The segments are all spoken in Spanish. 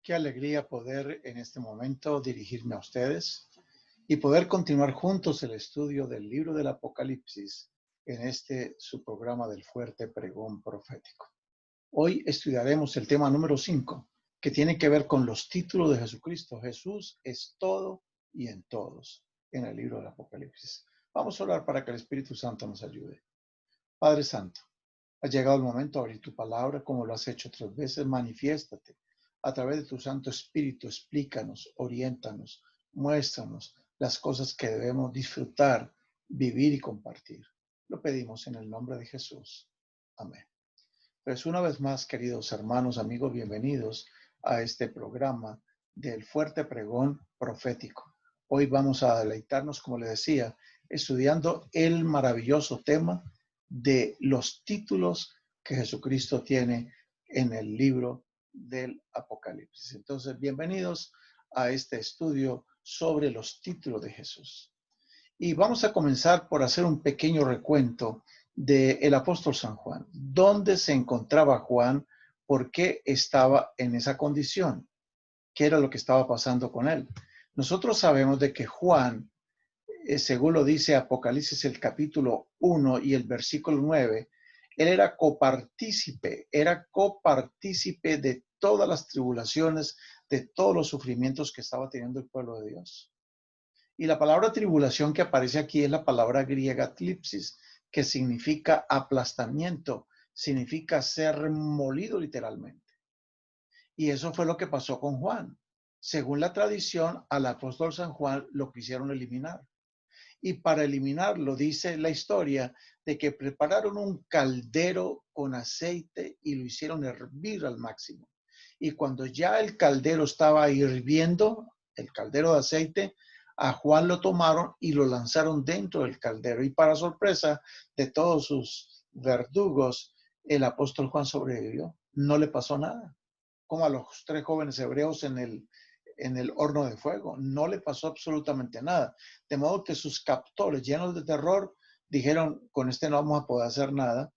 Qué alegría poder en este momento dirigirme a ustedes y poder continuar juntos el estudio del libro del Apocalipsis en este su programa del fuerte pregón profético. Hoy estudiaremos el tema número 5, que tiene que ver con los títulos de Jesucristo. Jesús es todo y en todos en el libro del Apocalipsis. Vamos a orar para que el Espíritu Santo nos ayude. Padre Santo, ha llegado el momento de abrir tu palabra como lo has hecho otras veces. Manifiéstate a través de tu Santo Espíritu. Explícanos, oriéntanos, muéstranos las cosas que debemos disfrutar, vivir y compartir. Lo pedimos en el nombre de Jesús. Amén. Pues una vez más, queridos hermanos, amigos, bienvenidos a este programa del fuerte pregón profético. Hoy vamos a deleitarnos, como les decía, estudiando el maravilloso tema de los títulos que Jesucristo tiene en el libro del Apocalipsis. Entonces, bienvenidos a este estudio sobre los títulos de Jesús. Y vamos a comenzar por hacer un pequeño recuento del apóstol San Juan. ¿Dónde se encontraba Juan? ¿Por qué estaba en esa condición? ¿Qué era lo que estaba pasando con él? Nosotros sabemos de que Juan, según lo dice Apocalipsis el capítulo 1 y el versículo 9, él era copartícipe de todas las tribulaciones, de todos los sufrimientos que estaba teniendo el pueblo de Dios. Y la palabra tribulación que aparece aquí es la palabra griega tlipsis, que significa aplastamiento, significa ser molido literalmente. Y eso fue lo que pasó con Juan. Según la tradición, al apóstol San Juan lo quisieron eliminar. Y para eliminarlo, dice la historia, de que prepararon un caldero con aceite y lo hicieron hervir al máximo. Y cuando ya el caldero estaba hirviendo, el caldero de aceite, a Juan lo tomaron y lo lanzaron dentro del caldero. Y para sorpresa de todos sus verdugos, el apóstol Juan sobrevivió. No le pasó nada. Como a los 3 jóvenes hebreos en el horno de fuego. No le pasó absolutamente nada. De modo que sus captores, llenos de terror, dijeron, con este no vamos a poder hacer nada.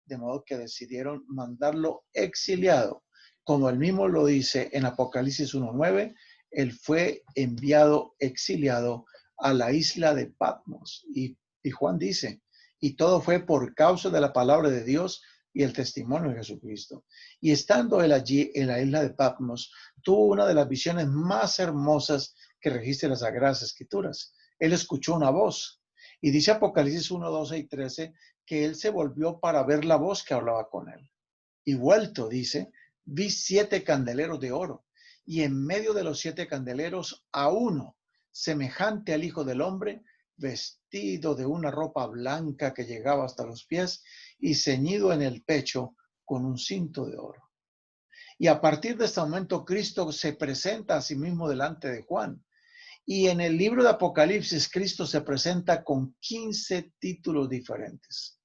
De modo que decidieron mandarlo exiliado. Como él mismo lo dice en Apocalipsis 1:9, él fue enviado exiliado a la isla de Patmos. Y Juan dice, y todo fue por causa de la palabra de Dios y el testimonio de Jesucristo. Y estando él allí en la isla de Patmos, tuvo una de las visiones más hermosas que registra las Sagradas Escrituras. Él escuchó una voz. Y dice Apocalipsis 1:12 y 13 que él se volvió para ver la voz que hablaba con él. Y vuelto, dice, vi 7 candeleros de oro, y en medio de los 7 candeleros a uno, semejante al Hijo del Hombre, vestido de una ropa blanca que llegaba hasta los pies y ceñido en el pecho con un cinto de oro. Y a partir de este momento, Cristo se presenta a sí mismo delante de Juan. Y en el libro de Apocalipsis, Cristo se presenta con 15 títulos diferentes.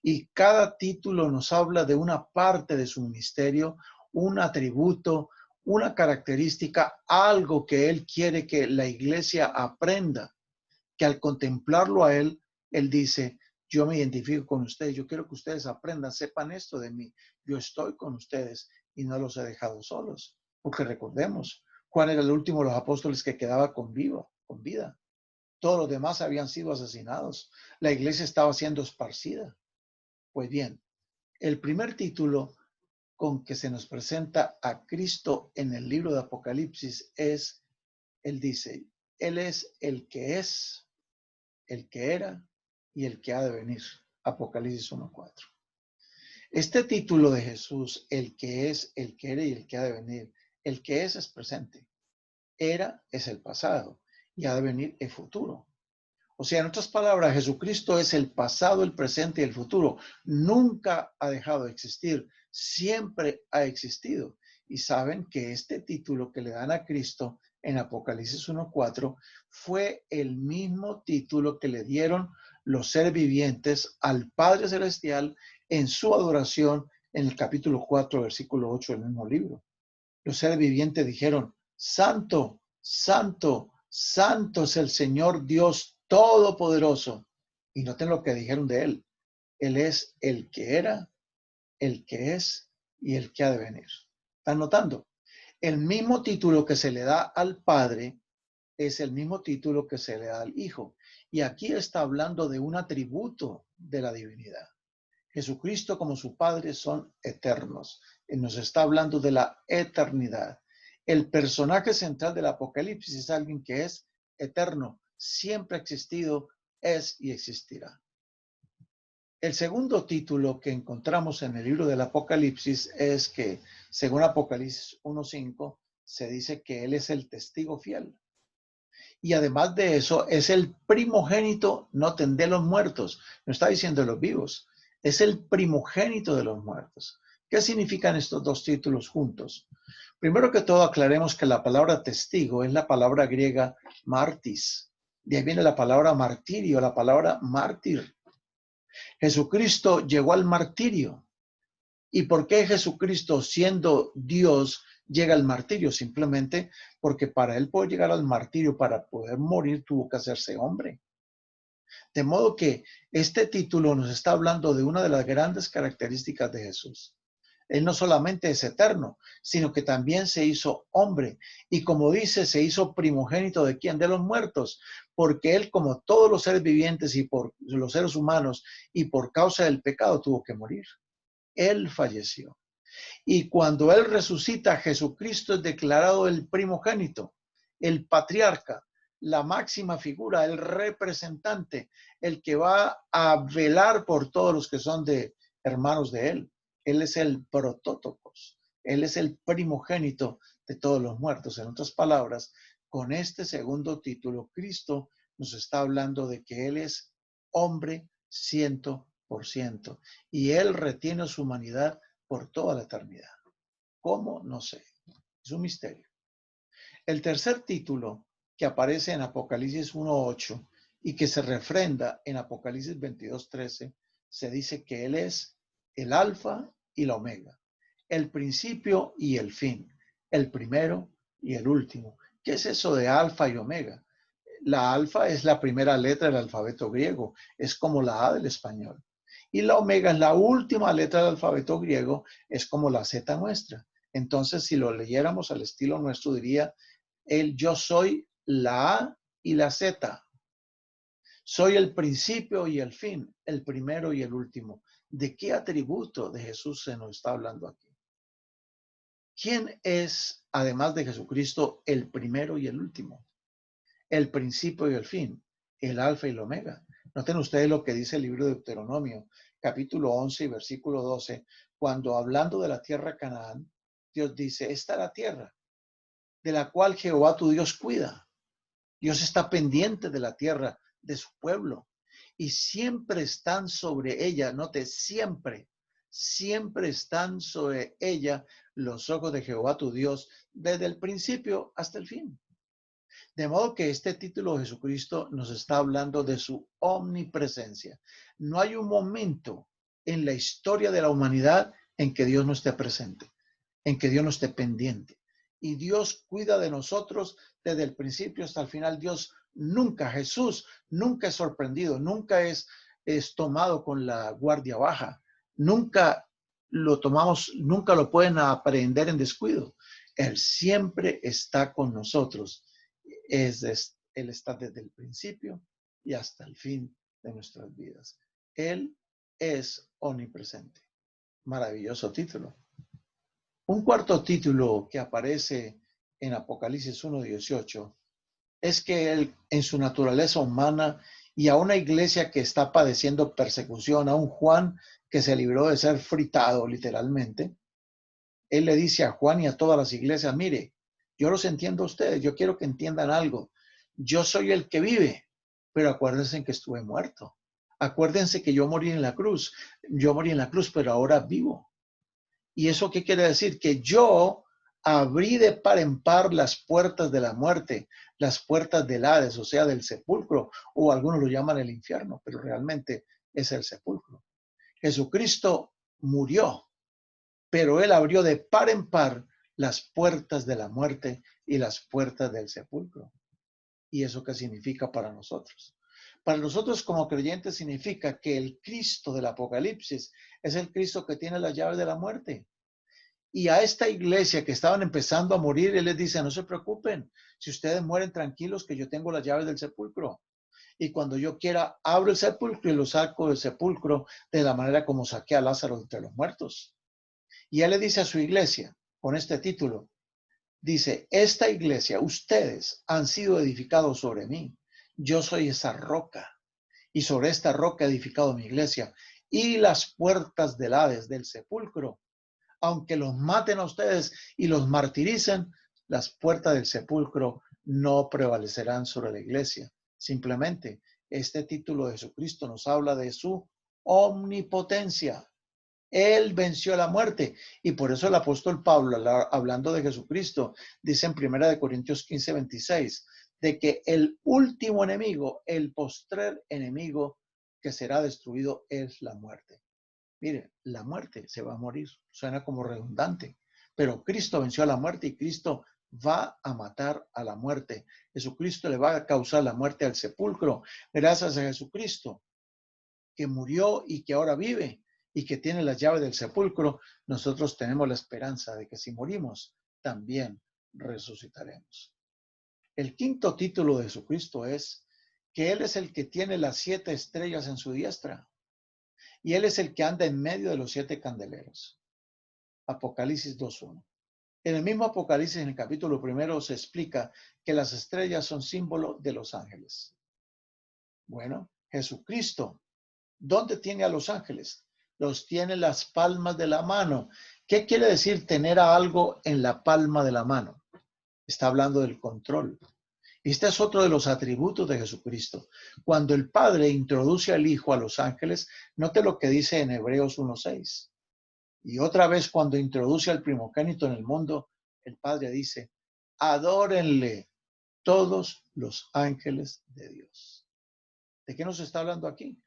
Y cada título nos habla de una parte de su ministerio, un atributo, una característica, algo que él quiere que la iglesia aprenda, que al contemplarlo a él, él dice, yo me identifico con ustedes, yo quiero que ustedes aprendan, sepan esto de mí, yo estoy con ustedes y no los he dejado solos, porque recordemos, Juan era el último de los apóstoles que quedaba con vida. Todos los demás habían sido asesinados, la iglesia estaba siendo esparcida. Pues bien, el primer título con que se nos presenta a Cristo en el libro de Apocalipsis es, él dice, él es, el que era y el que ha de venir. Apocalipsis 1:4. Este título de Jesús, el que es, el que era y el que ha de venir, el que es presente, era es el pasado y ha de venir el futuro. O sea, en otras palabras, Jesucristo es el pasado, el presente y el futuro. Nunca ha dejado de existir, siempre ha existido. Y saben que este título que le dan a Cristo en Apocalipsis 1:4 fue el mismo título que le dieron los seres vivientes al Padre Celestial en su adoración en el capítulo 4, versículo 8 del mismo libro. Los seres vivientes dijeron, Santo, Santo, Santo es el Señor Dios Todopoderoso. Y noten lo que dijeron de él. Él es el que era, el que es y el que ha de venir. ¿Están notando? El mismo título que se le da al Padre es el mismo título que se le da al Hijo. Y aquí está hablando de un atributo de la divinidad. Jesucristo como su Padre son eternos. Él nos está hablando de la eternidad. El personaje central del Apocalipsis es alguien que es eterno, siempre ha existido, es y existirá. El segundo título que encontramos en el libro del Apocalipsis es que, según Apocalipsis 1:5, se dice que Él es el testigo fiel. Y además de eso, es el primogénito, noten, de los muertos. No está diciendo de los vivos. Es el primogénito de los muertos. ¿Qué significan estos dos títulos juntos? Primero que todo, aclaremos que la palabra testigo es la palabra griega martis. De ahí viene la palabra martirio, la palabra mártir. Jesucristo llegó al martirio. ¿Y por qué Jesucristo, siendo Dios, llega al martirio? Simplemente porque para él poder llegar al martirio, para poder morir, tuvo que hacerse hombre. De modo que este título nos está hablando de una de las grandes características de Jesús. Él no solamente es eterno, sino que también se hizo hombre. Y como dice, se hizo primogénito ¿de quién? De los muertos. Porque él, como todos los seres vivientes y por los seres humanos y por causa del pecado, tuvo que morir. Él falleció. Y cuando él resucita, Jesucristo es declarado el primogénito, el patriarca, la máxima figura, el representante, el que va a velar por todos los que son de hermanos de él. Él es el protótocos, él es el primogénito de todos los muertos. En otras palabras, con este segundo título, Cristo nos está hablando de que él es hombre 100%, y él retiene su humanidad por toda la eternidad. ¿Cómo? No sé. Es un misterio. El tercer título que aparece en Apocalipsis 1:8 y que se refrenda en Apocalipsis 22:13, se dice que él es el alfa y la omega, el principio y el fin, el primero y el último. ¿Qué es eso de alfa y omega? La alfa es la primera letra del alfabeto griego, es como la A del español. Y la omega es la última letra del alfabeto griego, es como la Z nuestra. Entonces, si lo leyéramos al estilo nuestro, diría, yo soy la A y la Z. Soy el principio y el fin, el primero y el último. ¿De qué atributo de Jesús se nos está hablando aquí? ¿Quién es, además de Jesucristo, el primero y el último? El principio y el fin, el alfa y el omega. Noten ustedes lo que dice el libro de Deuteronomio, capítulo 11 y versículo 12, cuando hablando de la tierra Canaán, Dios dice, esta es la tierra de la cual Jehová tu Dios cuida. Dios está pendiente de la tierra, de su pueblo, y siempre están sobre ella, note, siempre, siempre están sobre ella los ojos de Jehová tu Dios, desde el principio hasta el fin. De modo que este título de Jesucristo nos está hablando de su omnipresencia. No hay un momento en la historia de la humanidad en que Dios no esté presente, en que Dios no esté pendiente. Y Dios cuida de nosotros desde el principio hasta el final. Dios nunca, Jesús nunca es sorprendido, nunca es tomado con la guardia baja, nunca lo tomamos, nunca lo pueden aprehender en descuido. Él siempre está con nosotros. Él está desde el principio y hasta el fin de nuestras vidas. Él es omnipresente. Maravilloso título. Un cuarto título que aparece en Apocalipsis 1:18 es que él, en su naturaleza humana y a una iglesia que está padeciendo persecución, a un Juan que se libró de ser fritado literalmente, él le dice a Juan y a todas las iglesias, mire, yo los entiendo a ustedes, yo quiero que entiendan algo. Yo soy el que vive, pero acuérdense que estuve muerto. Acuérdense que yo morí en la cruz. Yo morí en la cruz, pero ahora vivo. ¿Y eso qué quiere decir? Que yo abrí de par en par las puertas de la muerte, las puertas del Hades, o sea, del sepulcro, o algunos lo llaman el infierno, pero realmente es el sepulcro. Jesucristo murió, pero él abrió de par en par las puertas de la muerte y las puertas del sepulcro. ¿Y eso qué significa para nosotros? Para nosotros como creyentes significa que el Cristo del Apocalipsis es el Cristo que tiene las llaves de la muerte. Y a esta iglesia que estaban empezando a morir, Él les dice, no se preocupen, si ustedes mueren tranquilos, que yo tengo las llaves del sepulcro. Y cuando yo quiera, abro el sepulcro y lo saco del sepulcro de la manera como saqué a Lázaro entre los muertos. Y Él le dice a su iglesia, con este título, dice, esta iglesia, ustedes han sido edificados sobre mí. Yo soy esa roca. Y sobre esta roca he edificado mi iglesia. Y las puertas del Hades, del sepulcro, aunque los maten a ustedes y los martiricen, las puertas del sepulcro no prevalecerán sobre la iglesia. Simplemente, este título de Jesucristo nos habla de su omnipotencia. Él venció la muerte y por eso el apóstol Pablo, hablando de Jesucristo, dice en 1 Corintios 15:26, de que el último enemigo, el postrer enemigo que será destruido es la muerte. Mire, la muerte se va a morir, suena como redundante, pero Cristo venció a la muerte y Cristo va a matar a la muerte. Jesucristo le va a causar la muerte al sepulcro. Gracias a Jesucristo, que murió y que ahora vive y que tiene las llaves del sepulcro, nosotros tenemos la esperanza de que si morimos, también resucitaremos. El quinto título de Jesucristo es que Él es el que tiene las 7 estrellas en su diestra. Y Él es el que anda en medio de los 7 candeleros. Apocalipsis 2:1. En el mismo Apocalipsis, en el capítulo 1, se explica que las estrellas son símbolo de los ángeles. Bueno, Jesucristo, ¿dónde tiene a los ángeles? Los tiene en las palmas de la mano. ¿Qué quiere decir tener a algo en la palma de la mano? Está hablando del control. Este es otro de los atributos de Jesucristo. Cuando el Padre introduce al Hijo a los ángeles, note lo que dice en Hebreos 1:6. Y otra vez cuando introduce al primogénito en el mundo, el Padre dice, adórenle todos los ángeles de Dios. ¿De qué nos está hablando aquí?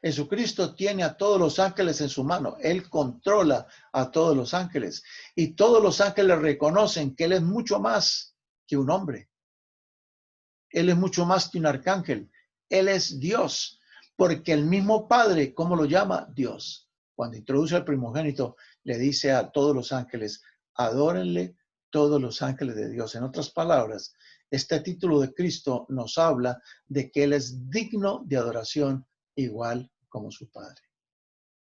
Jesucristo tiene a todos los ángeles en su mano. Él controla a todos los ángeles. Y todos los ángeles reconocen que Él es mucho más que un hombre. Él es mucho más que un arcángel. Él es Dios, porque el mismo Padre, ¿cómo lo llama? Dios. Cuando introduce al primogénito, le dice a todos los ángeles, adórenle todos los ángeles de Dios. En otras palabras, este título de Cristo nos habla de que Él es digno de adoración igual como su Padre.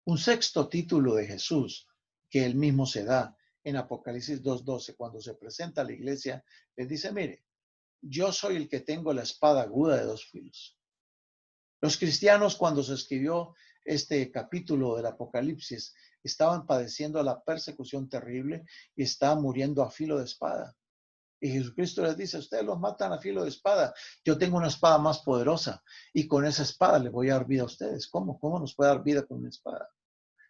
Un sexto título de Jesús que Él mismo se da en Apocalipsis 2:12, cuando se presenta a la iglesia, les dice, mire, yo soy el que tengo la espada aguda de 2 filos. Los cristianos, cuando se escribió este capítulo del Apocalipsis, estaban padeciendo la persecución terrible y estaban muriendo a filo de espada. Y Jesucristo les dice, ustedes los matan a filo de espada. Yo tengo una espada más poderosa y con esa espada les voy a dar vida a ustedes. ¿Cómo? ¿Cómo nos puede dar vida con una espada?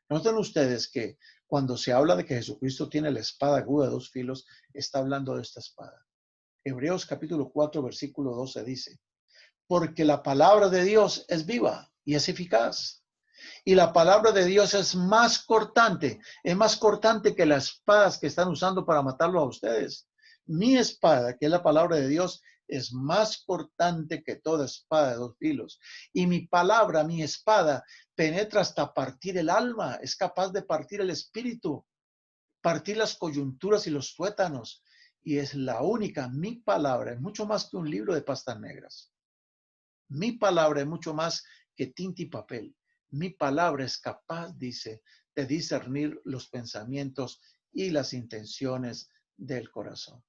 Noten ustedes que cuando se habla de que Jesucristo tiene la espada aguda de 2 filos, está hablando de esta espada. Hebreos capítulo 4, versículo 12 dice, porque la palabra de Dios es viva y es eficaz. Y la palabra de Dios es más cortante que las espadas que están usando para matarlo a ustedes. Mi espada, que es la palabra de Dios, es más cortante que toda espada de 2 filos. Y mi palabra, mi espada, penetra hasta partir el alma, es capaz de partir el espíritu, partir las coyunturas y los tuétanos. Y es la única, mi palabra, es mucho más que un libro de pastas negras. Mi palabra es mucho más que tinta y papel. Mi palabra es capaz, dice, de discernir los pensamientos y las intenciones del corazón.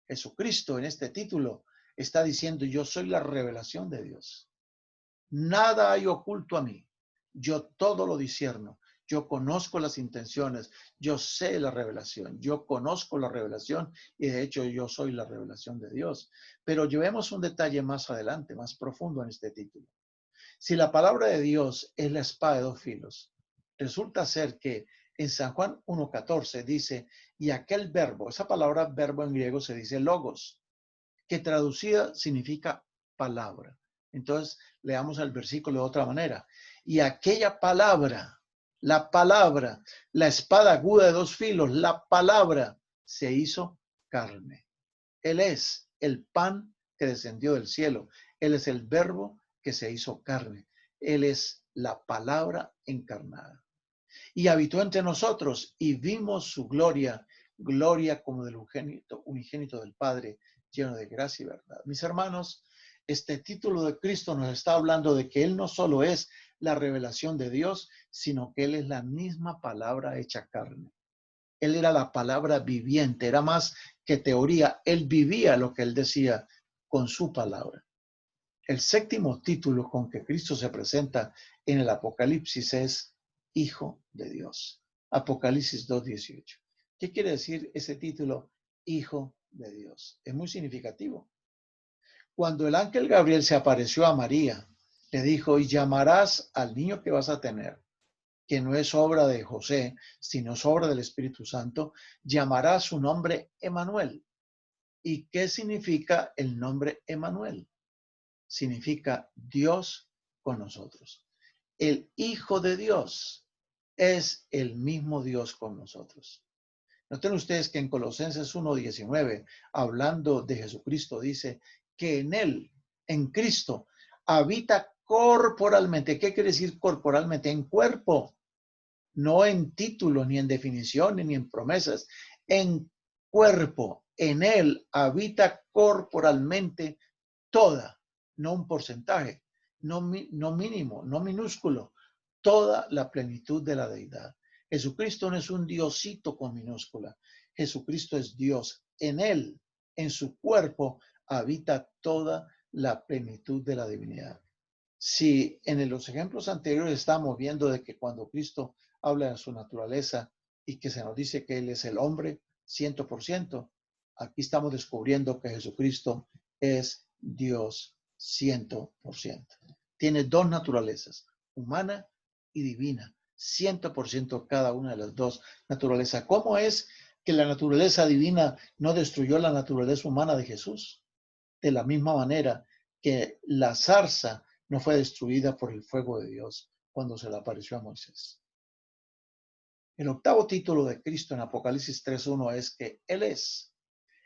Jesucristo en este título está diciendo, yo soy la revelación de Dios. Nada hay oculto a mí. Yo todo lo discierno. Yo conozco las intenciones. Yo sé la revelación. Yo conozco la revelación y de hecho yo soy la revelación de Dios. Pero llevemos un detalle más adelante, más profundo en este título. Si la palabra de Dios es la espada de 2 filos, resulta ser que en San Juan 1:14 dice, y aquel verbo, esa palabra verbo en griego se dice logos, que traducida significa palabra. Entonces, leamos el versículo de otra manera. Y aquella palabra, la espada aguda de 2 filos, la palabra se hizo carne. Él es el pan que descendió del cielo. Él es el verbo que se hizo carne. Él es la palabra encarnada. y habitó entre nosotros y vimos su gloria, gloria como del unigénito del Padre, lleno de gracia y verdad. Mis hermanos, este título de Cristo nos está hablando de que Él no solo es la revelación de Dios, sino que Él es la misma palabra hecha carne. Él era la palabra viviente, era más que teoría. Él vivía lo que Él decía con su palabra. El séptimo título con que Cristo se presenta en el Apocalipsis es Hijo de Dios. Apocalipsis 2:18. ¿Qué quiere decir ese título, Hijo de Dios? Es muy significativo. Cuando el ángel Gabriel se apareció a María, le dijo, y llamarás al niño que vas a tener, que no es obra de José, sino es obra del Espíritu Santo, llamará su nombre Emanuel. ¿Y qué significa el nombre Emanuel? Significa Dios con nosotros. El Hijo de Dios es el mismo Dios con nosotros. Noten ustedes que en Colosenses 1:19, hablando de Jesucristo, dice que en Él, en Cristo, habita corporalmente. ¿Qué quiere decir corporalmente? En cuerpo, no en títulos, ni en definiciones, ni en promesas. En cuerpo, en Él habita corporalmente toda, no un porcentaje, no mínimo, no minúsculo, toda la plenitud de la deidad. Jesucristo no es un diosito con minúscula. Jesucristo es Dios. En Él, en su cuerpo, habita toda la plenitud de la divinidad. Si en los ejemplos anteriores estamos viendo de que cuando Cristo habla de su naturaleza y que se nos dice que Él es el hombre 100%, aquí estamos descubriendo que Jesucristo es Dios 100%. Tiene dos naturalezas, humana y divina, 100% cada una de las dos naturalezas. ¿Cómo es que la naturaleza divina no destruyó la naturaleza humana de Jesús? De la misma manera que la zarza no fue destruida por el fuego de Dios cuando se le apareció a Moisés. El octavo título de Cristo en Apocalipsis 3:1 es que Él es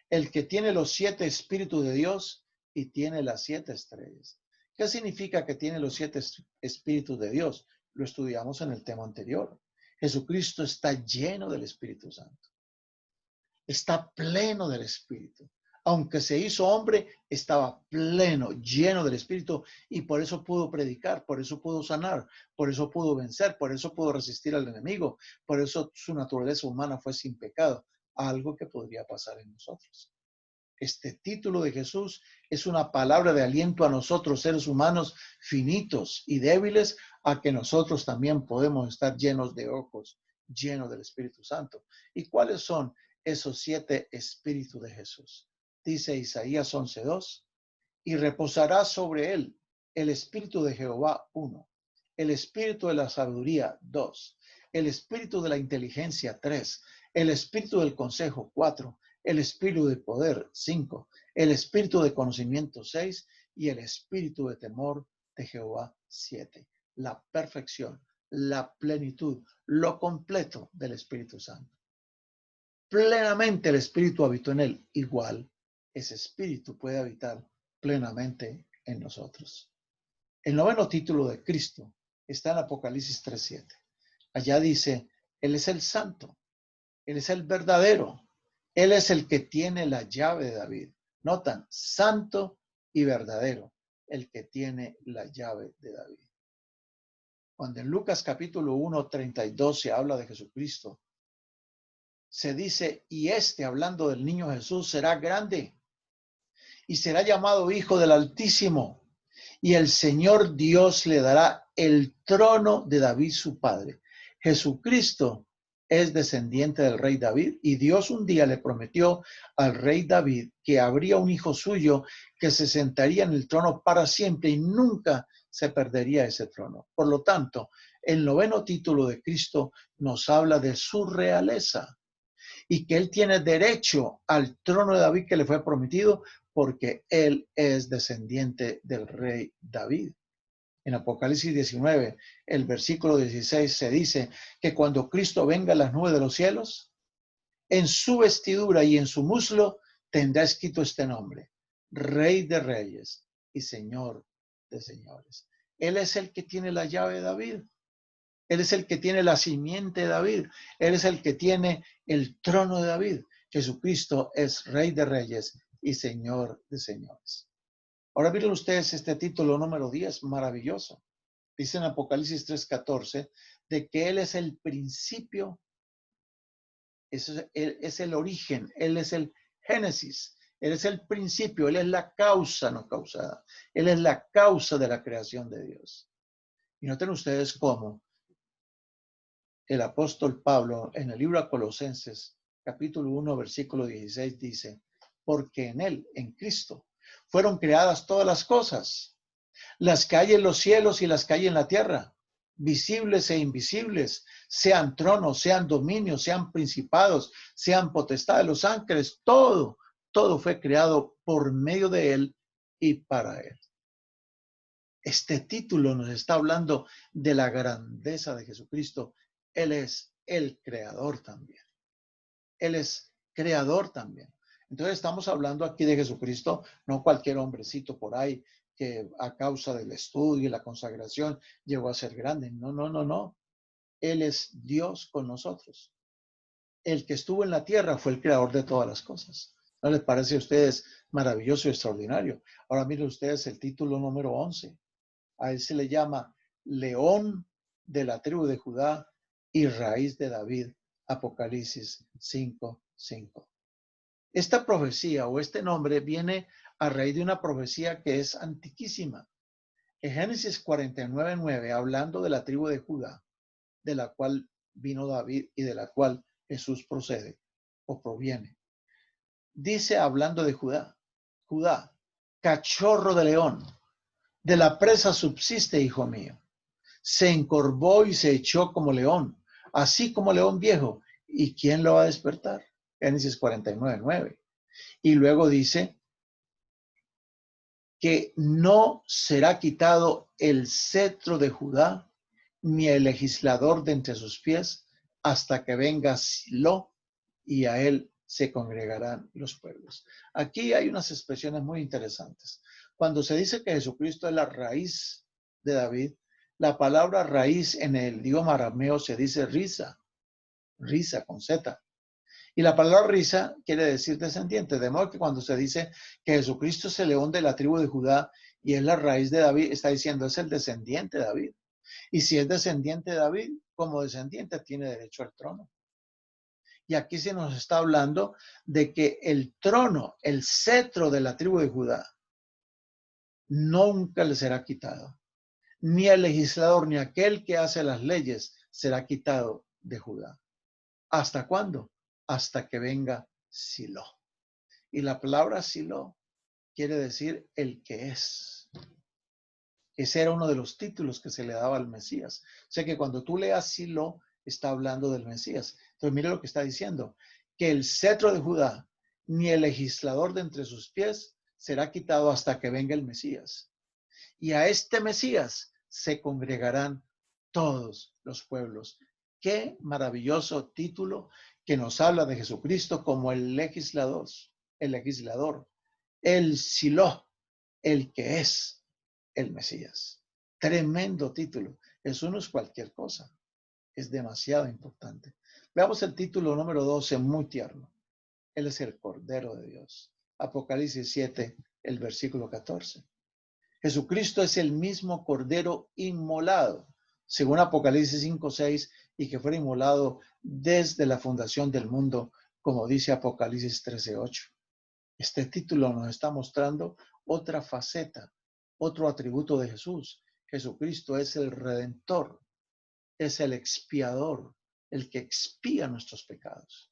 el que tiene los 7 espíritus de Dios y tiene las 7 estrellas. ¿Qué significa que tiene los 7 espíritus de Dios? Lo estudiamos en el tema anterior. Jesucristo está lleno del Espíritu Santo. Está pleno del Espíritu. Aunque se hizo hombre, estaba pleno, lleno del Espíritu, y por eso pudo predicar, por eso pudo sanar, por eso pudo vencer, por eso pudo resistir al enemigo, por eso su naturaleza humana fue sin pecado, algo que podría pasar en nosotros. Este título de Jesús es una palabra de aliento a nosotros, seres humanos finitos y débiles, a que nosotros también podemos estar llenos de ojos, llenos del Espíritu Santo. ¿Y cuáles son esos 7 espíritus de Jesús? Dice Isaías 11:2, y reposará sobre él el espíritu de Jehová 1, el espíritu de la sabiduría 2, el espíritu de la inteligencia 3, el espíritu del consejo 4, el espíritu de poder 5, el espíritu de conocimiento 6 y el espíritu de temor de Jehová 7. La perfección, la plenitud, lo completo del Espíritu Santo. Plenamente el Espíritu habitó en él. Igual, ese Espíritu puede habitar plenamente en nosotros. El noveno título de Cristo está en Apocalipsis 3:7. Allá dice, Él es el santo, Él es el verdadero, Él es el que tiene la llave de David. Notan, santo y verdadero, el que tiene la llave de David. Cuando en Lucas capítulo 1:32 se habla de Jesucristo, se dice, y hablando del niño Jesús, será grande y será llamado Hijo del Altísimo, y el Señor Dios le dará el trono de David su padre. Jesucristo es descendiente del rey David, y Dios un día le prometió al rey David que habría un hijo suyo que se sentaría en el trono para siempre y nunca se perdería ese trono. Por lo tanto, el noveno título de Cristo nos habla de su realeza y que él tiene derecho al trono de David que le fue prometido porque él es descendiente del rey David. En Apocalipsis 19, el versículo 16 se dice que cuando Cristo venga en las nubes de los cielos, en su vestidura y en su muslo tendrá escrito este nombre: Rey de Reyes y Señor de Señores. Él es el que tiene la llave de David. Él es el que tiene la simiente de David. Él es el que tiene el trono de David. Jesucristo es Rey de Reyes y Señor de Señores. Ahora miren ustedes este título número 10, maravilloso. Dice en Apocalipsis 3:14 de que Él es el principio, Él es el origen, Él es el génesis, Él es el principio, Él es la causa no causada, Él es la causa de la creación de Dios. Y noten ustedes cómo el apóstol Pablo en el libro a Colosenses, capítulo 1, versículo 16 dice, porque en Él, en Cristo, fueron creadas todas las cosas, las que hay en los cielos y las que hay en la tierra, visibles e invisibles, sean tronos, sean dominios, sean principados, sean potestades, los ángeles, todo fue creado por medio de Él y para Él. Este título nos está hablando de la grandeza de Jesucristo. Él es el creador también. Él es creador también. Entonces estamos hablando aquí de Jesucristo, no cualquier hombrecito por ahí que a causa del estudio y la consagración llegó a ser grande. No, no, no, no. Él es Dios con nosotros. El que estuvo en la tierra fue el creador de todas las cosas. ¿No les parece a ustedes maravilloso y extraordinario? Ahora miren ustedes el título número 11. A él se le llama León de la tribu de Judá y raíz de David, Apocalipsis 5:5. Esta profecía o este nombre viene a raíz de una profecía que es antiquísima. En Génesis 49:9, hablando de la tribu de Judá, de la cual vino David y de la cual Jesús procede o proviene. Dice hablando de Judá, Judá, cachorro de león, de la presa subsiste, hijo mío. Se encorvó y se echó como león, así como león viejo. ¿Y quién lo va a despertar? Génesis 49:9. Y luego dice que no será quitado el cetro de Judá, ni el legislador de entre sus pies, hasta que venga Silo, y a él se congregarán los pueblos. Aquí hay unas expresiones muy interesantes. Cuando se dice que Jesucristo es la raíz de David, la palabra raíz en el idioma arameo se dice risa, risa con Z. Y la palabra risa quiere decir descendiente, de modo que cuando se dice que Jesucristo es el león de la tribu de Judá y es la raíz de David, está diciendo es el descendiente de David. Y si es descendiente de David, como descendiente tiene derecho al trono. Y aquí se nos está hablando de que el trono, el cetro de la tribu de Judá, nunca le será quitado. Ni el legislador, ni aquel que hace las leyes será quitado de Judá. ¿Hasta cuándo? Hasta que venga Silo. Y la palabra Silo quiere decir el que es. Ese era uno de los títulos que se le daba al Mesías. O sea que cuando tú leas Silo, está hablando del Mesías. Entonces mire lo que está diciendo, que el cetro de Judá, ni el legislador de entre sus pies, será quitado hasta que venga el Mesías. Y a este Mesías se congregarán todos los pueblos. Qué maravilloso título que nos habla de Jesucristo como el legislador, el Silo, el que es el Mesías. Tremendo título. Eso no es cualquier cosa. Es demasiado importante. Veamos el título número 12, muy tierno. Él es el Cordero de Dios. Apocalipsis 7, el versículo 14. Jesucristo es el mismo Cordero inmolado, según Apocalipsis 5:6, y que fue inmolado desde la fundación del mundo, como dice Apocalipsis 13:8. Este título nos está mostrando otra faceta, otro atributo de Jesús. Jesucristo es el Redentor, es el expiador, el que expía nuestros pecados.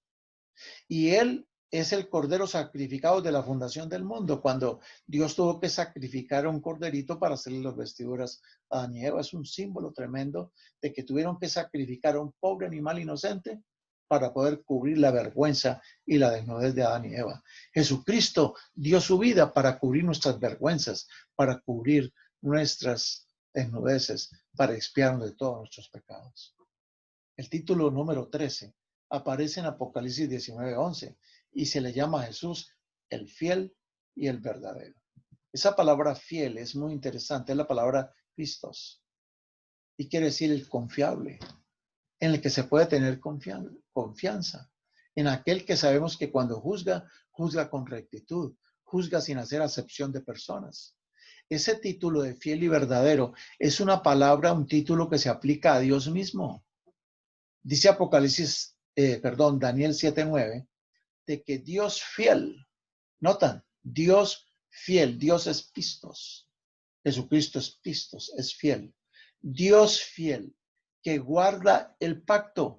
Y Él es el cordero sacrificado de la fundación del mundo. Cuando Dios tuvo que sacrificar a un corderito para hacerle las vestiduras a Adán y Eva, es un símbolo tremendo de que tuvieron que sacrificar a un pobre animal inocente para poder cubrir la vergüenza y la desnudez de Adán y Eva. Jesucristo dio su vida para cubrir nuestras vergüenzas, para cubrir nuestras desnudeces, para expiarnos de todos nuestros pecados. El título número 13 aparece en Apocalipsis 19:11 y se le llama a Jesús el fiel y el verdadero. Esa palabra fiel es muy interesante, es la palabra pistos. y quiere decir el confiable, en el que se puede tener confianza, en aquel que sabemos que cuando juzga, juzga con rectitud, juzga sin hacer acepción de personas. Ese título de fiel y verdadero es una palabra, un título que se aplica a Dios mismo. Dice Daniel 7:9, de que Dios fiel, notan, Dios fiel, Dios es pistos, Jesucristo es pistos, es fiel. Dios fiel, que guarda el pacto.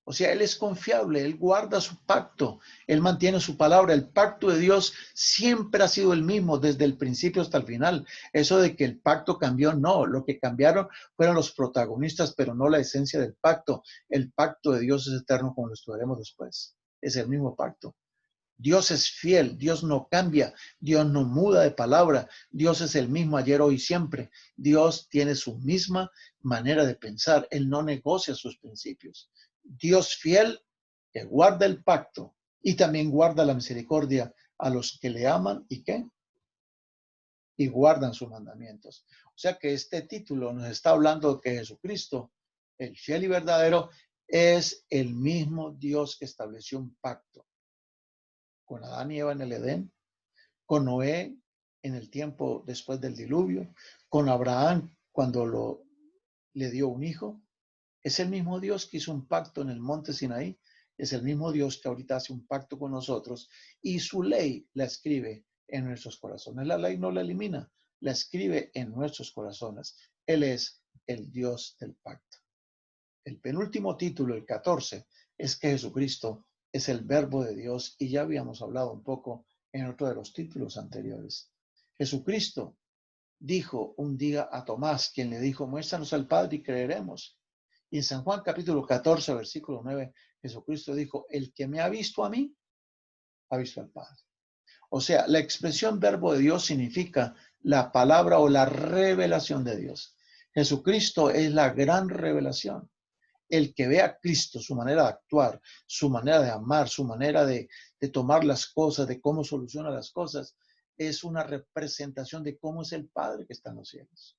O sea, Él es confiable, Él guarda su pacto, Él mantiene su palabra. El pacto de Dios siempre ha sido el mismo desde el principio hasta el final. Eso de que el pacto cambió, no. Lo que cambiaron fueron los protagonistas, pero no la esencia del pacto. El pacto de Dios es eterno, como lo estudiaremos después. Es el mismo pacto. Dios es fiel, Dios no cambia, Dios no muda de palabra, Dios es el mismo ayer, hoy y siempre. Dios tiene su misma manera de pensar, Él no negocia sus principios. Dios fiel que guarda el pacto y también guarda la misericordia a los que le aman y ¿qué? Y guardan sus mandamientos. O sea que este título nos está hablando de que Jesucristo, el fiel y verdadero, es el mismo Dios que estableció un pacto con Adán y Eva en el Edén, con Noé en el tiempo después del diluvio, con Abraham cuando le dio un hijo. Es el mismo Dios que hizo un pacto en el monte Sinaí, es el mismo Dios que ahorita hace un pacto con nosotros y su ley la escribe en nuestros corazones. La ley no la elimina, la escribe en nuestros corazones. Él es el Dios del pacto. El penúltimo título, el 14, es que Jesucristo es el Verbo de Dios y ya habíamos hablado un poco en otro de los títulos anteriores. Jesucristo dijo un día a Tomás, quien le dijo, muéstranos al Padre y creeremos. Y en San Juan capítulo 14, versículo 9, Jesucristo dijo, el que me ha visto a mí, ha visto al Padre. O sea, la expresión Verbo de Dios significa la palabra o la revelación de Dios. Jesucristo es la gran revelación. El que ve a Cristo, su manera de actuar, su manera de amar, su manera de tomar las cosas, de cómo soluciona las cosas, es una representación de cómo es el Padre que está en los cielos.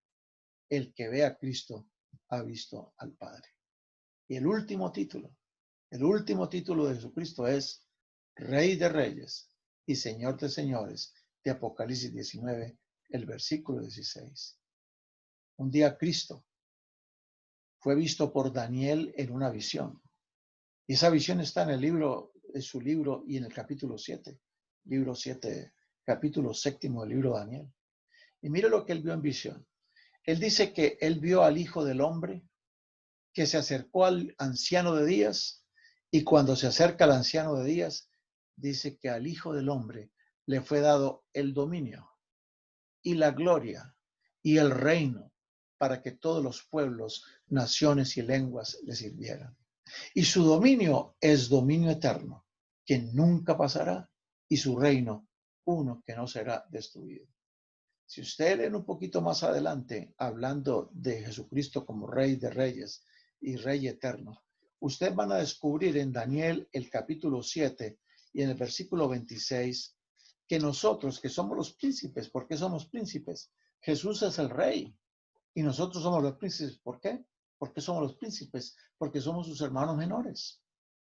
El que ve a Cristo ha visto al Padre. Y el último título de Jesucristo es Rey de Reyes y Señor de Señores, de Apocalipsis 19, el versículo 16. Un día Cristo fue visto por Daniel en una visión. Y esa visión está en el libro, en su libro y en el capítulo 7, libro 7, capítulo 7 del libro de Daniel. Y mire lo que él vio en visión. Él dice que él vio al Hijo del Hombre que se acercó al anciano de días y cuando se acerca al anciano de días, dice que al Hijo del Hombre le fue dado el dominio y la gloria y el reino para que todos los pueblos, naciones y lenguas le sirvieran. Y su dominio es dominio eterno, que nunca pasará, y su reino, uno que no será destruido. Si ustedes leen un poquito más adelante, hablando de Jesucristo como Rey de Reyes y Rey eterno, ustedes van a descubrir en Daniel el capítulo 7 y en el versículo 26 que nosotros, que somos los príncipes, ¿por qué somos príncipes? Jesús es el Rey y nosotros somos los príncipes. ¿Por qué? Porque somos los príncipes, porque somos sus hermanos menores.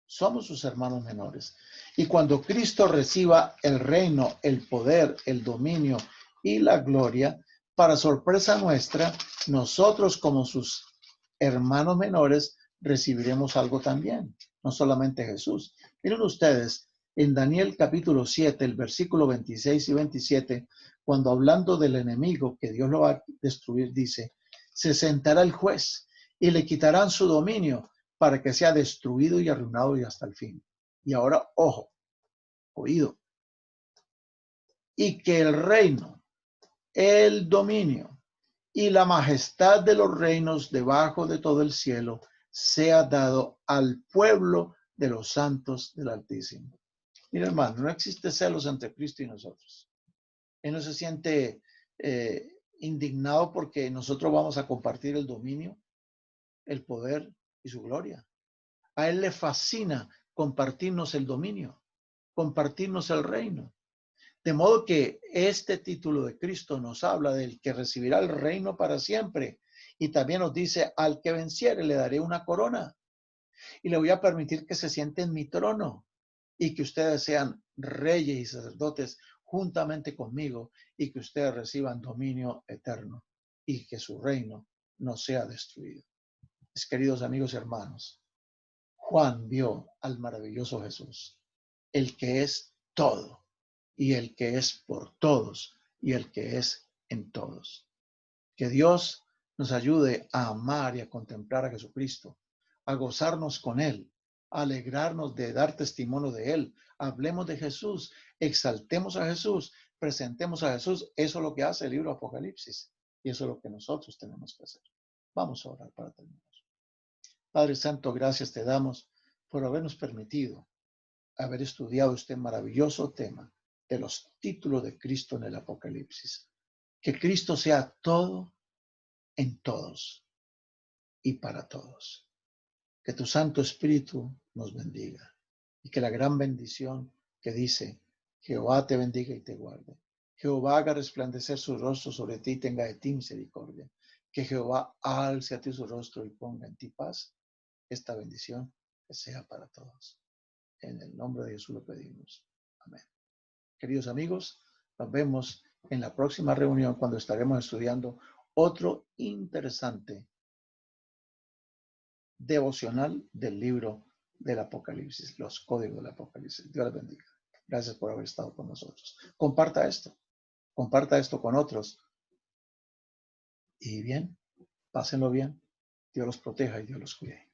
Somos sus hermanos menores. Y cuando Cristo reciba el reino, el poder, el dominio y la gloria, para sorpresa nuestra, nosotros como sus hermanos menores recibiremos algo también, no solamente Jesús. Miren ustedes, en Daniel capítulo 7, el versículo 26 y 27, cuando hablando del enemigo que Dios lo va a destruir, dice, se sentará el juez y le quitarán su dominio para que sea destruido y arruinado y hasta el fin. Y ahora, ojo, oído. Y que el reino, el dominio y la majestad de los reinos debajo de todo el cielo sea dado al pueblo de los santos del Altísimo. Mira, hermano, no existe celos entre Cristo y nosotros. Él no se siente indignado porque nosotros vamos a compartir el dominio, el poder y su gloria. A él le fascina compartirnos el dominio, compartirnos el reino. De modo que este título de Cristo nos habla del que recibirá el reino para siempre Y también nos dice, al que venciere le daré una corona y le voy a permitir que se siente en mi trono y que ustedes sean reyes y sacerdotes juntamente conmigo y que ustedes reciban dominio eterno y que su reino no sea destruido. Mis queridos amigos y hermanos, Juan vio al maravilloso Jesús, el que es todo y el que es por todos y el que es en todos. Que Dios nos ayude a amar y a contemplar a Jesucristo, a gozarnos con Él, a alegrarnos de dar testimonio de Él. Hablemos de Jesús, exaltemos a Jesús, presentemos a Jesús. Eso es lo que hace el libro Apocalipsis y eso es lo que nosotros tenemos que hacer. Vamos a orar para terminar. Padre Santo, gracias te damos por habernos permitido haber estudiado este maravilloso tema de los títulos de Cristo en el Apocalipsis. Que Cristo sea todo en todos y para todos. Que tu Santo Espíritu nos bendiga y que la gran bendición que dice, Jehová te bendiga y te guarde. Jehová haga resplandecer su rostro sobre ti y tenga de ti misericordia. Que Jehová alce a ti su rostro y ponga en ti paz. Esta bendición que sea para todos. En el nombre de Jesús lo pedimos. Amén. Queridos amigos, nos vemos en la próxima reunión cuando estaremos estudiando otro interesante devocional del libro del Apocalipsis, los códigos del Apocalipsis. Dios les bendiga. Gracias por haber estado con nosotros. Comparta esto con otros. Y bien, pásenlo bien. Dios los proteja y Dios los cuide.